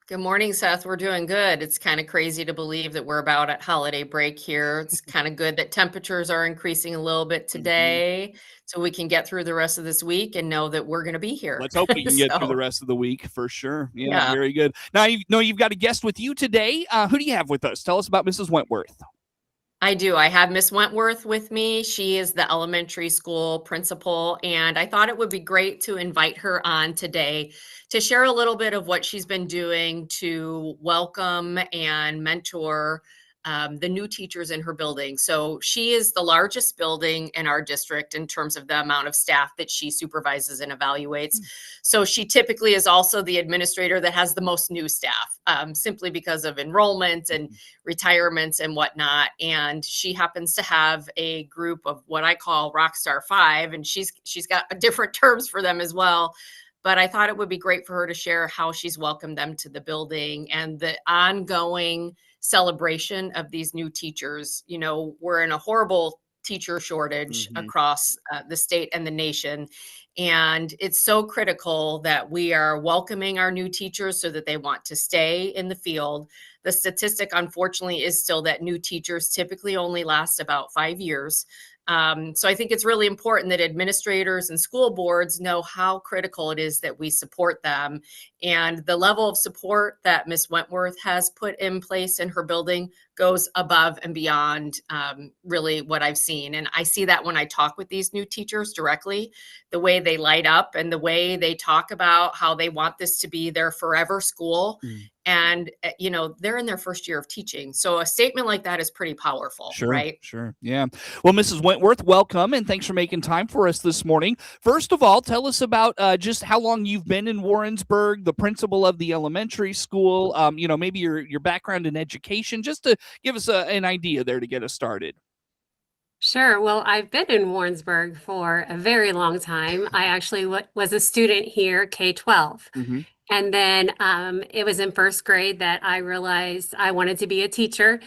Good morning, Seth. We're doing good. It's kind of crazy to believe that we're about at holiday break here. It's kind of good that temperatures are increasing a little bit Mhm. today so we can get through the rest of this week and know that we're going to be here. Let's hope we can get through the So, rest of the week for sure. Yeah, yeah, very good. Now, you know you've got a guest with you today. Who do you have with us? Tell us about Mrs. Wentworth. I do. I have Miss Wentworth with me. She is the elementary school principal, and I thought it would be great to invite her on today to share a little bit of what she's been doing to welcome and mentor the new teachers in her building. So she is the largest building in our district in terms of the amount of staff that she supervises and evaluates. So she typically is also the administrator that has the most new staff, simply because of enrollment and retirements and whatnot. And she happens to have a group of what I call Rockstar Five, and she's got different terms for them as well. But I thought it would be great for her to share how she's welcomed them to the building and the ongoing celebration of these new teachers. You know, we're in a horrible teacher shortage Mm-hmm. across the state and the nation. And it's so critical that we are welcoming our new teachers so that they want to stay in the field. The statistic, unfortunately, is still that new teachers typically only last about 5 years. So I think it's really important that administrators and school boards know how critical it is that we support them. And the level of support that Miss Wentworth has put in place in her building goes above and beyond really what I've seen. And I see that when I talk with these new teachers directly, the way they light up and the way they talk about how they want this to be their forever school. And, they're in their first year of teaching. So a statement like that is pretty powerful, Sure, right? sure. Yeah. Well, Mrs. Wentworth, welcome and thanks for making time for us this morning. First of all, tell us about just how long you've been in Warrensburg, the principal of the elementary school, maybe your background in education, just to give us an idea there to get us started. Sure. Well, I've been in Warrensburg for a very long time. I actually was a student here, K-12. Mm-hmm. And then it was in first grade that I realized I wanted to be a teacher.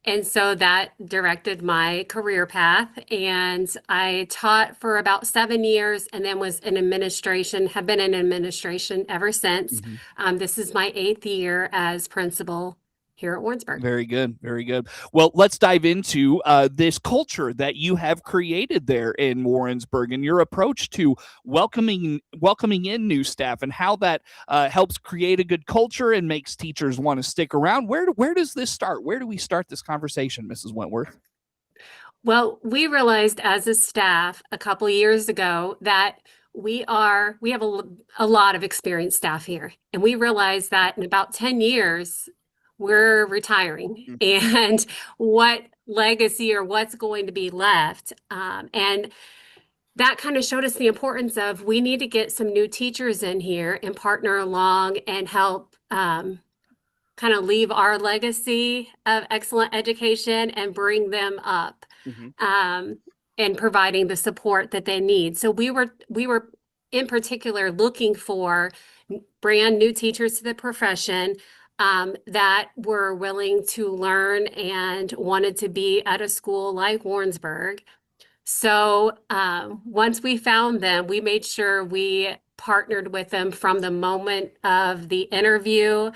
And so that directed my career path. And I taught for about 7 years and then was in administration, have been in administration ever since. Mm-hmm. This is my 8th year as principal here at Warrensburg. Very good. Very good. Well, let's dive into this culture that you have created there in Warrensburg and your approach to welcoming in new staff and how that helps create a good culture and makes teachers want to stick around. Where does this start? Where do we start this conversation, Mrs. Wentworth? Well, we realized as a staff a couple of years ago that we have a lot of experienced staff here, and we realized that in about 10 years we're retiring, and what legacy or what's going to be left. And that kind of showed us the importance of we need to get some new teachers in here and partner along and help kind of leave our legacy of excellent education and bring them up Mm-hmm. um, and providing the support that they need. So we were in particular looking for brand new teachers to the profession that were willing to learn and wanted to be at a school like Warrensburg. So once we found them, we made sure we partnered with them from the moment of the interview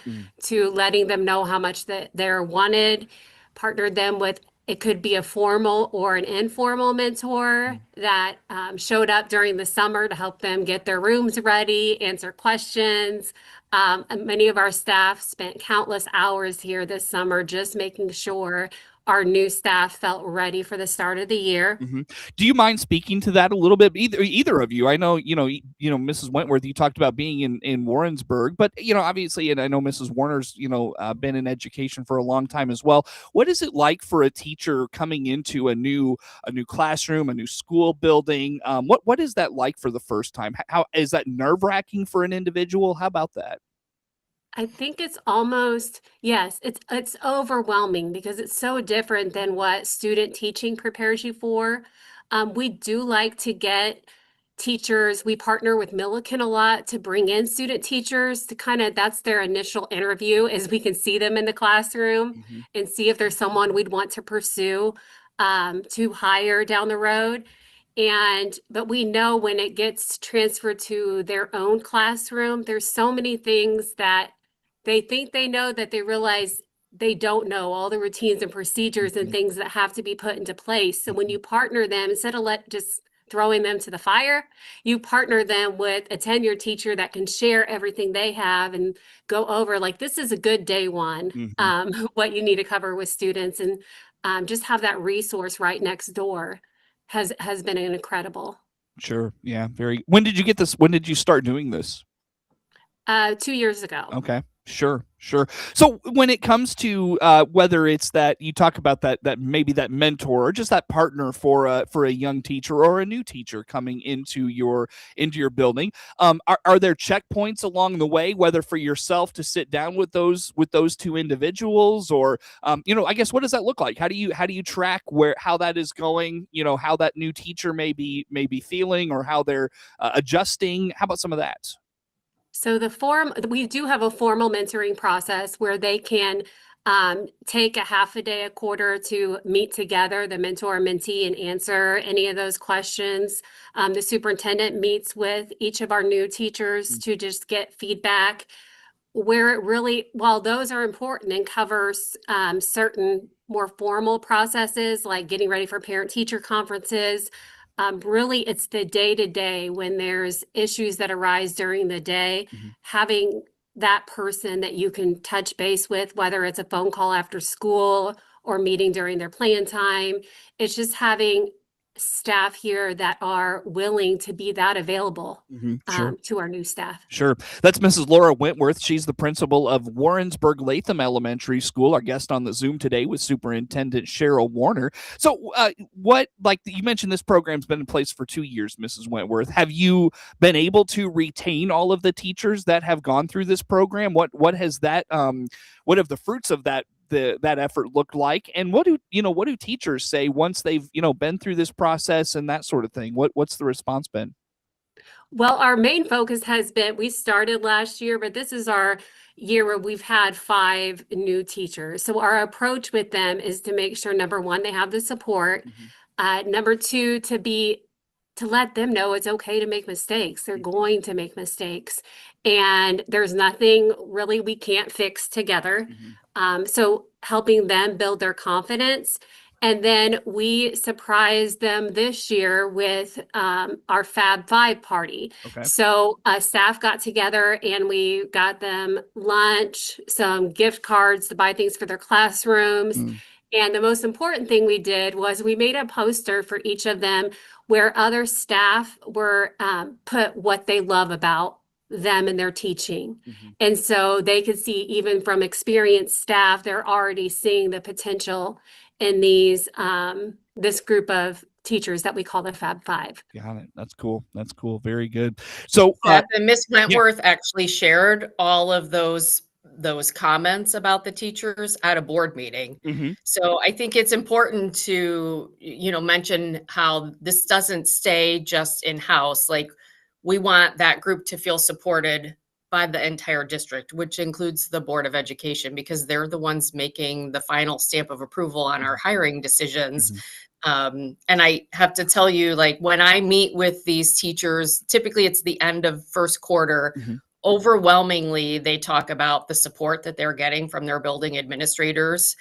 to letting them know how much that they're wanted, partnered them with it could be a formal or an informal mentor that showed up during the summer to help them get their rooms ready, answer questions. And many of our staff spent countless hours here this summer just making sure our new staff felt ready for the start of the year. Mm-hmm. Do you mind speaking to that a little bit? Either of you. I know, Mrs. Wentworth, you talked about being in Warrensburg, but obviously, and I know Mrs. Warner's, been in education for a long time as well. What is it like for a teacher coming into a new classroom, a new school building? What is that like for the first time? How is that nerve-wracking for an individual? How about that? I think it's almost, yes, it's overwhelming because it's so different than what student teaching prepares you for. We do like to get teachers, we partner with Millikan a lot to bring in student teachers to kind of, that's their initial interview, is we can see them in the classroom Mm-hmm. and see if there's someone we'd want to pursue to hire down the road. But we know when it gets transferred to their own classroom, there's so many things that they think they know that they realize they don't know all the routines and procedures and things that have to be put into place. So when you partner them, instead of just throwing them to the fire, you partner them with a tenured teacher that can share everything they have and go over, like, this is a good day one, what you need to cover with students, and just have that resource right next door has been incredible. Sure. Yeah. Very. When did you get this? When did you start doing this? 2 years ago. Okay. Sure. So when it comes to whether it's that you talk about that maybe that mentor or just that partner for a young teacher or a new teacher coming into your building, are there checkpoints along the way, whether for yourself to sit down with those two individuals, or I guess, what does that look like? How do you track how that is going? How that new teacher may be feeling, or how they're adjusting. How about some of that? So we do have a formal mentoring process where they can take a half a day, a quarter to meet together, the mentor and mentee, and answer any of those questions. The superintendent meets with each of our new teachers to just get feedback, where it really, while those are important and covers certain more formal processes like getting ready for parent-teacher conferences, really, it's the day-to-day when there's issues that arise during the day, having that person that you can touch base with, whether it's a phone call after school or meeting during their plan time. It's just having staff here that are willing to be that available Sure. to our new staff. Sure. That's Mrs. Laura Wentworth. She's the principal of Warrensburg-Latham Elementary School. Our guest on the Zoom today was Superintendent Cheryl Warner. So you mentioned, this program's been in place for 2 years, Mrs. Wentworth. Have you been able to retain all of the teachers that have gone through this program? What has that what have the fruits of that effort looked like, and what do teachers say once they've been through this process and that sort of thing? What's the response been? Well, our main focus has been, we started last year, but this is our year where we've had 5 new teachers. So our approach with them is to make sure, number one, they have the support. Number two, to let them know it's okay to make mistakes. They're going to make mistakes, and there's nothing really we can't fix together. So helping them build their confidence. And then we surprised them this year with our Fab Five party. Okay. So staff got together and we got them lunch, some gift cards to buy things for their classrooms. And the most important thing we did was we made a poster for each of them where other staff were put what they love about them and their teaching. And so they could see, even from experienced staff, they're already seeing the potential in this group of teachers that we call the Fab Five. Got it. That's cool. Very good. So and Miss Wentworth actually shared all of those comments about the teachers at a board meeting. So I think it's important to, mention how this doesn't stay just in-house. Like, we want that group to feel supported by the entire district, which includes the Board of Education, because they're the ones making the final stamp of approval on our hiring decisions. And I have to tell you, like, when I meet with these teachers, typically it's the end of first quarter. Overwhelmingly, they talk about the support that they're getting from their building administrators.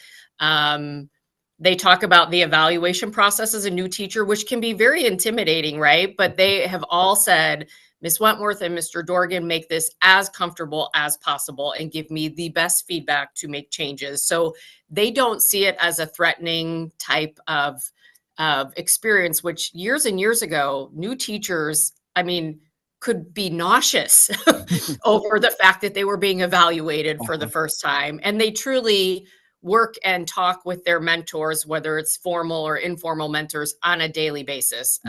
They talk about the evaluation process as a new teacher, which can be very intimidating, right? But they have all said, Ms. Wentworth and Mr. Dorgan make this as comfortable as possible and give me the best feedback to make changes. So they don't see it as a threatening type of experience, which years and years ago, new teachers, could be nauseous over the fact that they were being evaluated for the first time. And they truly work and talk with their mentors, whether it's formal or informal mentors, on a daily basis.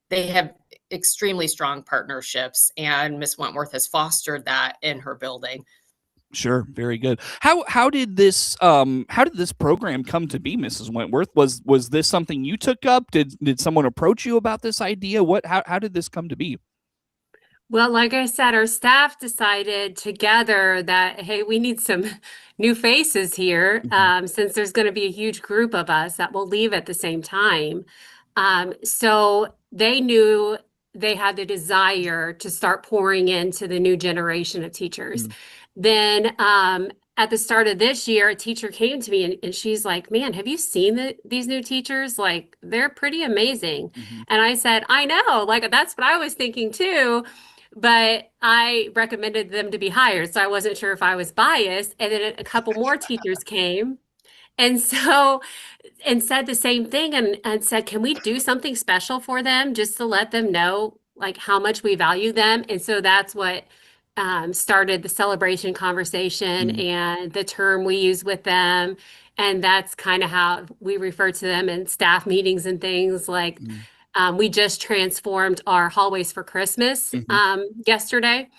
They have extremely strong partnerships, and Miss Wentworth has fostered that in her building. Sure, very good. How did this program come to be, Mrs. Wentworth? Was this something you took up? Did someone approach you about this idea? How did this come to be? Well, like I said, our staff decided together that, hey, we need some new faces here, since there's going to be a huge group of us that will leave at the same time. So they knew they had the desire to start pouring into the new generation of teachers. Then at the start of this year, a teacher came to me and she's like, man, have you seen these new teachers? Like, they're pretty amazing. Mhm. And I said, I know, like, that's what I was thinking too. But I recommended them to be hired. So I wasn't sure if I was biased. And then a couple more teachers came. And so, and said the same thing and said, can we do something special for them just to let them know like how much we value them? And so that's what started the celebration conversation Mm. and the term we use with them. And that's kind of how we refer to them in staff meetings and things like Mm. we just transformed our hallways for Christmas Mhm. yesterday.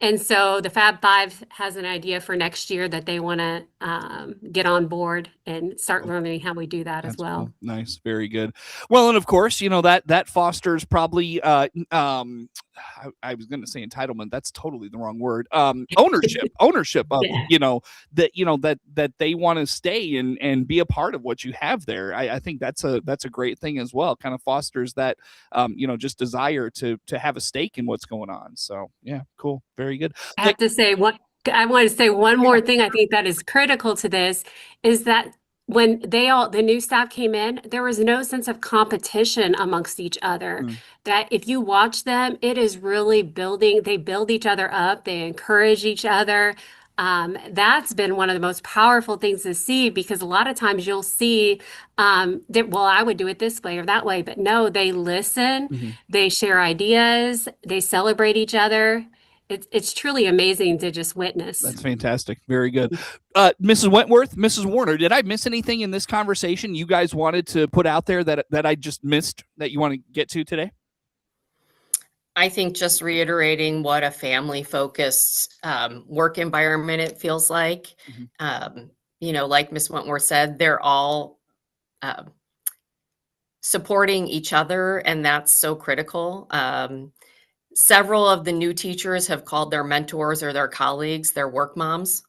And so the Fab Five has an idea for next year that they want to get on board and start learning how we do that as That's well. cool. Nice. Very good. Well, and of course, that fosters probably I was going to say entitlement. That's totally the wrong word. Ownership of, Yeah. that they want to stay and be a part of what you have there. I think that's a great thing as well. Kind of fosters that, just desire to have a stake in what's going on. So yeah, cool. Very good. I have to say I want to say one more thing I think that is critical to this is that when the new staff came in, there was no sense of competition amongst each other. Mm. That if you watch them, it is really they build each other up, they encourage each other. That's been one of the most powerful things to see because a lot of times you'll see that, well, I would do it this way or that way, but no, they listen, Mhm. they share ideas, they celebrate each other. It's truly amazing to just witness. That's fantastic. Very good. Mrs. Wentworth, Mrs. Warner, did I miss anything in this conversation you guys wanted to put out there that I just missed that you want to get to today? I think just reiterating what a family-focused work environment it feels like. Mhm. Like Miss Wentworth said, they're all um, supporting each other, and that's so critical. Several of the new teachers have called their mentors or their colleagues their work moms.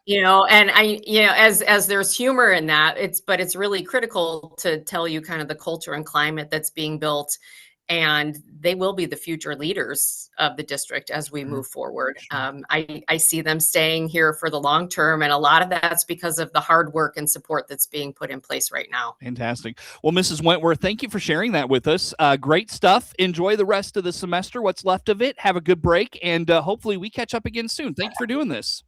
And as there's humor in that, but it's really critical to tell you kind of the culture and climate that's being built, and they will be the future leaders of the district as we move forward. I see them staying here for the long term, and a lot of that's because of the hard work and support that's being put in place right now. Fantastic. Well, Mrs. Wentworth, thank you for sharing that with us. Great stuff. Enjoy the rest of the semester, what's left of it. Have a good break, and hopefully we catch up again soon. Thank you for doing this.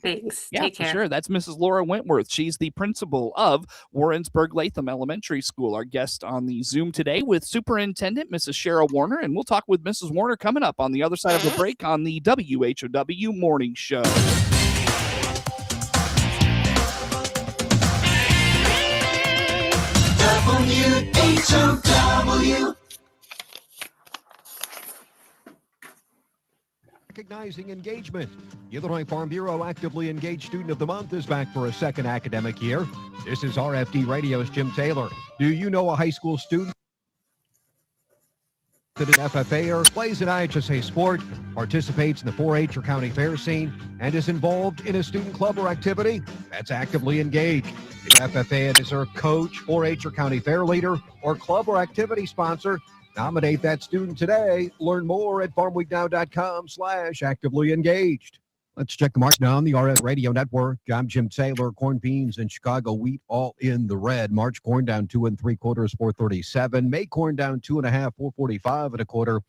Thanks. Yeah, Take for care. sure. That's Mrs. Laura Wentworth. She's the principal of Warrensburg-Latham Elementary School. Our guest on the Zoom today with Superintendent Mrs. Cheryl Warner, and we'll talk with Mrs. Warner coming up on the other side of the break on the WHOW Morning Show. WHOW. Recognizing engagement. The Illinois Farm Bureau Actively Engaged Student of the Month is back for a second academic year. This is RFD Radio's Jim Taylor. Do you know a high school student that is FFA or plays an IHSA sport, participates in the 4-H or county fair scene, and is involved in a student club or activity? That's actively engaged. The FFA is their coach, 4-H or county fair leader, or club or activity sponsor. Nominate that student today. Learn more at farmweeknow.com/actively engaged. Let's check the mark down the RF Radio Network. I'm Jim Taylor. Corn, beans, and Chicago wheat all in the red. March corn down 2 3/4, 437. May corn down 2 1/2, 445 1/4.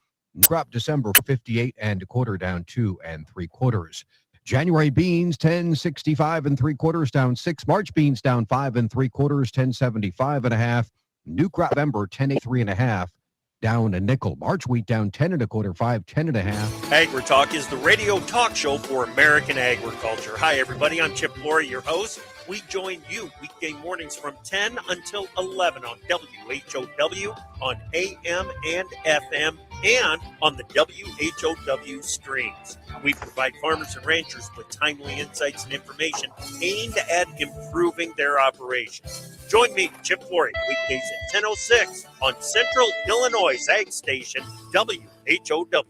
Crop December 58 1/4, down 2 3/4. January beans 1065 3/4, down 6. March beans down 5 3/4, 1075 1/2. New crop November 1083 1/2. Down a nickel. March wheat down 10 1/4, 510 1/2. Agri Talk is the radio talk show for American agriculture. Hi, everybody. I'm Chip Flory, your host. We join you weekday mornings from 10 until 11 on WHOW, on AM and FM, and on the WHOW streams. We provide farmers and ranchers with timely insights and information aimed at improving their operations. Join me, Chip Flory, weekdays at 10:06 on Central Illinois Ag Station, WHOW.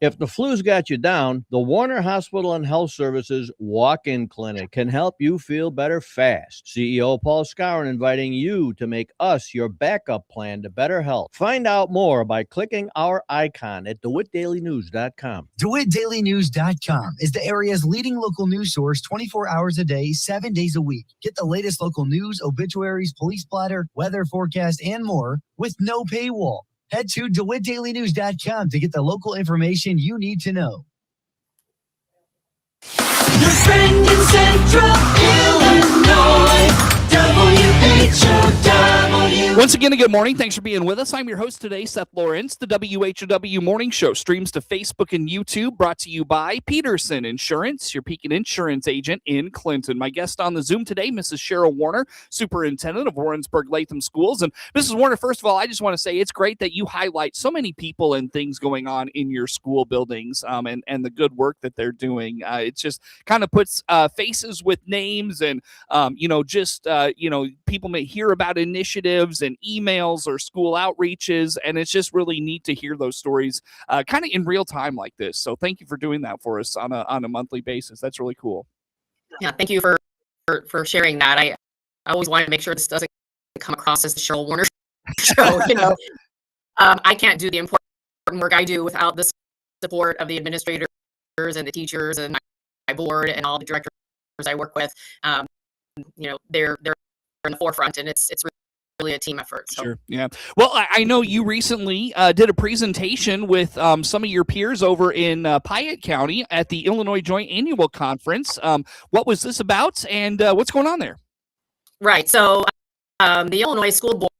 If the flu's got you down, the Warner Hospital and Health Services walk-in clinic can help you feel better fast. CEO Paul Skowron inviting you to make us your backup plan to better health. Find out more by clicking our icon at DeWittDailyNews.com. DeWittDailyNews.com is the area's leading local news source 24 hours a day, 7 days a week. Get the latest local news, obituaries, police blotter, weather forecast, and more with no paywall. Head to DeWittDailyNews.com to get the local information you need to know. Your friend in Central Illinois, WHOW. Once again, a good morning. Thanks for being with us. I'm your host today, Seth Lawrence. The WHOW Morning Show streams to Facebook and YouTube, brought to you by Peterson Insurance, your Pekin Insurance agent in Clinton. My guest on the Zoom today, Mrs. Cheryl Warner, Superintendent of Warrensburg-Latham Schools. And Mrs. Warner, first of all, I just want to say it's great that you highlight so many people and things going on in your school buildings, and the good work that they're doing. It just kind of puts faces with names, and people may hear about initiatives and emails or school outreaches, and it's just really neat to hear those stories kind of in real time like this. So thank you for doing that for us on a monthly basis. That's really cool. Yeah, thank you for sharing that. I always want to make sure this doesn't come across as the Cheryl Warner show. I can't do the important work I do without the support of the administrators and the teachers and my board and all the directors I work with. They're in the forefront, and it's really a team effort. So. Sure. Yeah. Well, I know you recently did a presentation with some of your peers over in Piatt County at the Illinois Joint Annual Conference. What was this about, and what's going on there? Right. So the Illinois School Board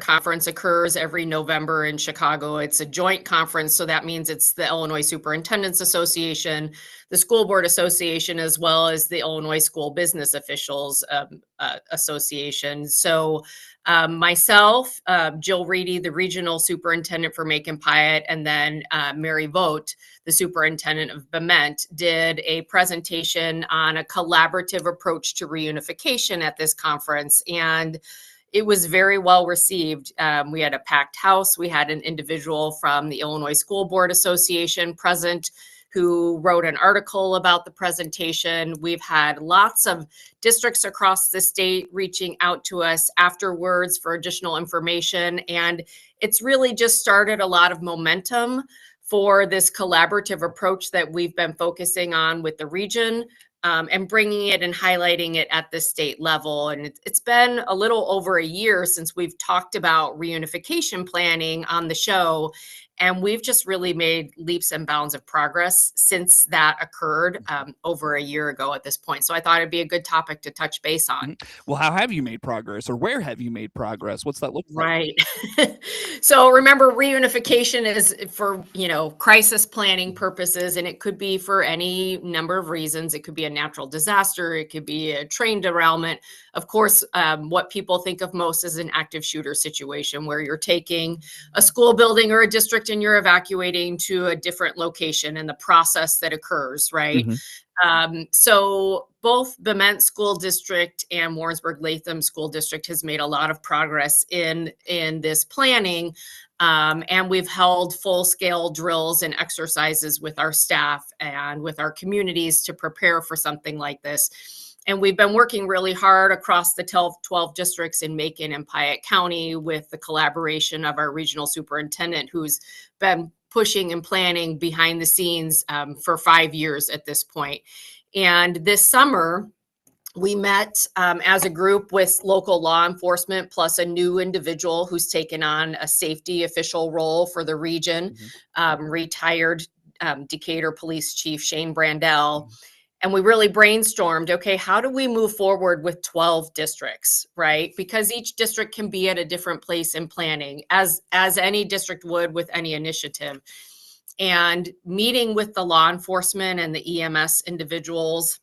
Conference occurs every November in Chicago. It's a joint conference, so that means it's the Illinois Superintendents Association, the School Board Association, as well as the Illinois School Business Officials Association. So myself, Jill Reedy, the Regional Superintendent for Macon Piatt, and then Mary Vogt, the Superintendent of Bement, did a presentation on a collaborative approach to reunification at this conference. And it was very well received. We had a packed house. We had an individual from the Illinois School Board Association present who wrote an article about the presentation. We've had lots of districts across the state reaching out to us afterwards for additional information. And it's really just started a lot of momentum for this collaborative approach that we've been focusing on with the region. And bringing it and highlighting it at the state level. And it's been a little over a year since we've talked about reunification planning on the show. And we've just really made leaps and bounds of progress since that occurred over a year ago at this point. So I thought it'd be a good topic to touch base on. Well, how have you made progress, or where have you made progress? What's that look like? Right. So remember, reunification is for, crisis planning purposes, and it could be for any number of reasons. It could be a natural disaster. It could be a train derailment. Of course, what people think of most is an active shooter situation where you're taking a school building or a district and you're evacuating to a different location, and the process that occurs, right? Mm-hmm. So both Bement School District and Warrensburg-Latham School District has made a lot of progress in this planning. And we've held full-scale drills and exercises with our staff and with our communities to prepare for something like this. And we've been working really hard across the 12 districts in Macon and Piatt County with the collaboration of our regional superintendent, who's been pushing and planning behind the scenes for 5 years at this point. And this summer, we met as a group with local law enforcement, plus a new individual who's taken on a safety official role for the region, retired Decatur Police Chief Shane Brandell. And we really brainstormed, okay, how do we move forward with 12 districts, right? Because each district can be at a different place in planning, as any district would with any initiative. And meeting with the law enforcement and the EMS individuals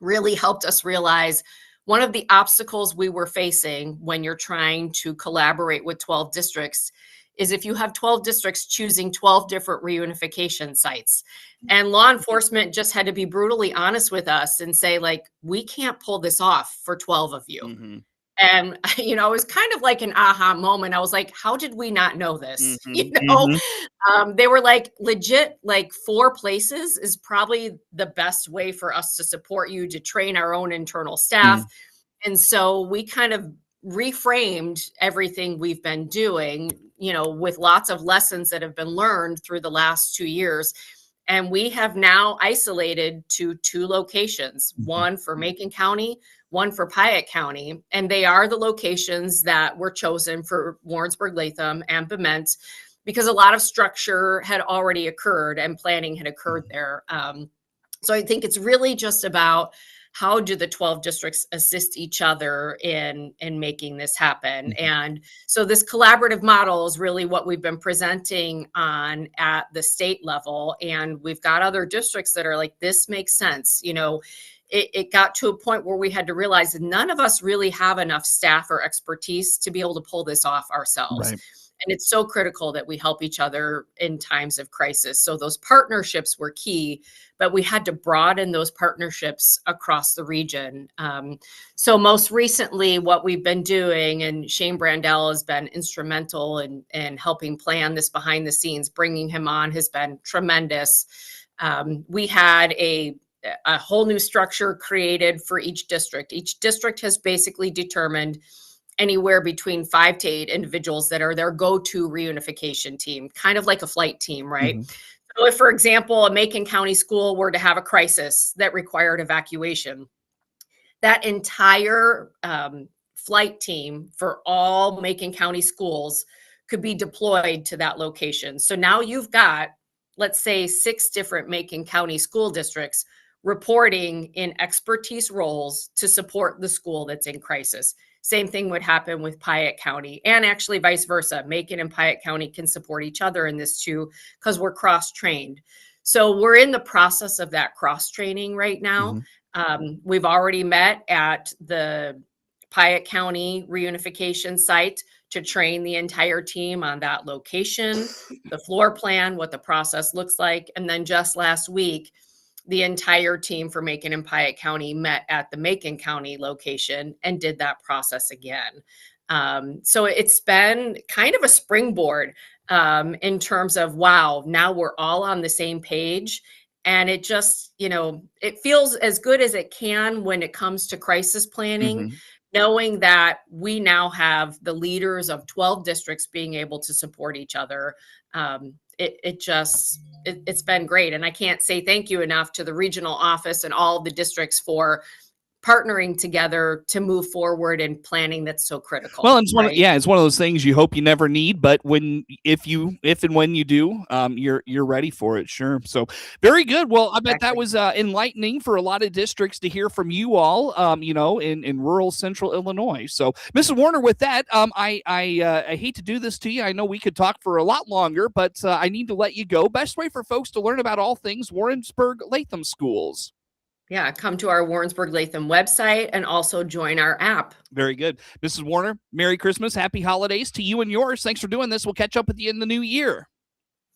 really helped us realize one of the obstacles we were facing when you're trying to collaborate with 12 districts is if you have 12 districts choosing 12 different reunification sites. And law enforcement just had to be brutally honest with us and say, like, we can't pull this off for 12 of you. And, it was kind of like an aha moment. I was like, how did we not know this? They were like, legit, like 4 places is probably the best way for us to support you, to train our own internal staff. And so we kind of reframed everything we've been doing, with lots of lessons that have been learned through the last 2 years. And we have now isolated to 2 locations, one for Macon County, one for Piatt County. And they are the locations that were chosen for Warrensburg-Latham and Bement, because a lot of structure had already occurred and planning had occurred there. So I think it's really just about, how do the 12 districts assist each other in making this happen? And so this collaborative model is really what we've been presenting on at the state level. And we've got other districts that are like, this makes sense. It got to a point where we had to realize that none of us really have enough staff or expertise to be able to pull this off ourselves. Right. And it's so critical that we help each other in times of crisis. So those partnerships were key, but we had to broaden those partnerships across the region. So most recently, what we've been doing, and Shane Brandell has been instrumental in helping plan this behind the scenes, bringing him on has been tremendous. We had a whole new structure created for each district. Each district has basically determined anywhere between 5 to 8 individuals that are their go-to reunification team, kind of like a flight team, right? So if, for example, a Macon County school were to have a crisis that required evacuation, that entire flight team for all Macon County schools could be deployed to that location. So now you've got, let's say, 6 different Macon County school districts reporting in expertise roles to support the school that's in crisis. Same thing would happen with Piatt County, and actually vice versa. Macon and Piatt County can support each other in this too, because we're cross-trained. So we're in the process of that cross-training right now. We've already met at the Piatt County reunification site to train the entire team on that location, the floor plan, what the process looks like. And then just last week, the entire team for Macon and Piatt County met at the Macon County location and did that process again. So it's been kind of a springboard in terms of, wow, now we're all on the same page. And it just, it feels as good as it can when it comes to crisis planning, knowing that we now have the leaders of 12 districts being able to support each other. It's been great. And I can't say thank you enough to the regional office and all the districts for partnering together to move forward in planning that's so critical. Well, it's it's one of those things you hope you never need, but if and when you do, you're ready for it. Sure. So very good. Well, I bet that was enlightening for a lot of districts to hear from you all, in rural central Illinois. So Mrs. Warner, with that, I hate to do this to you. I know we could talk for a lot longer, but I need to let you go. Best way for folks to learn about all things Warrensburg-Latham schools. Yeah, come to our Warrensburg-Latham website and also join our app. Very good. Mrs. Warner, Merry Christmas, Happy Holidays to you and yours. Thanks for doing this. We'll catch up at the end of the new year.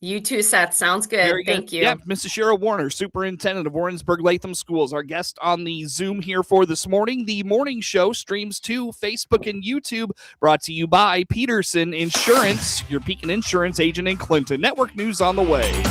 You too, Seth. Sounds good. Very good. Thank you. Yeah, Mrs. Cheryl Warner, Superintendent of Warrensburg-Latham Schools, our guest on the Zoom here for this morning. The morning show streams to Facebook and YouTube, brought to you by Peterson Insurance, your Pekin Insurance agent in Clinton. Network news on the way.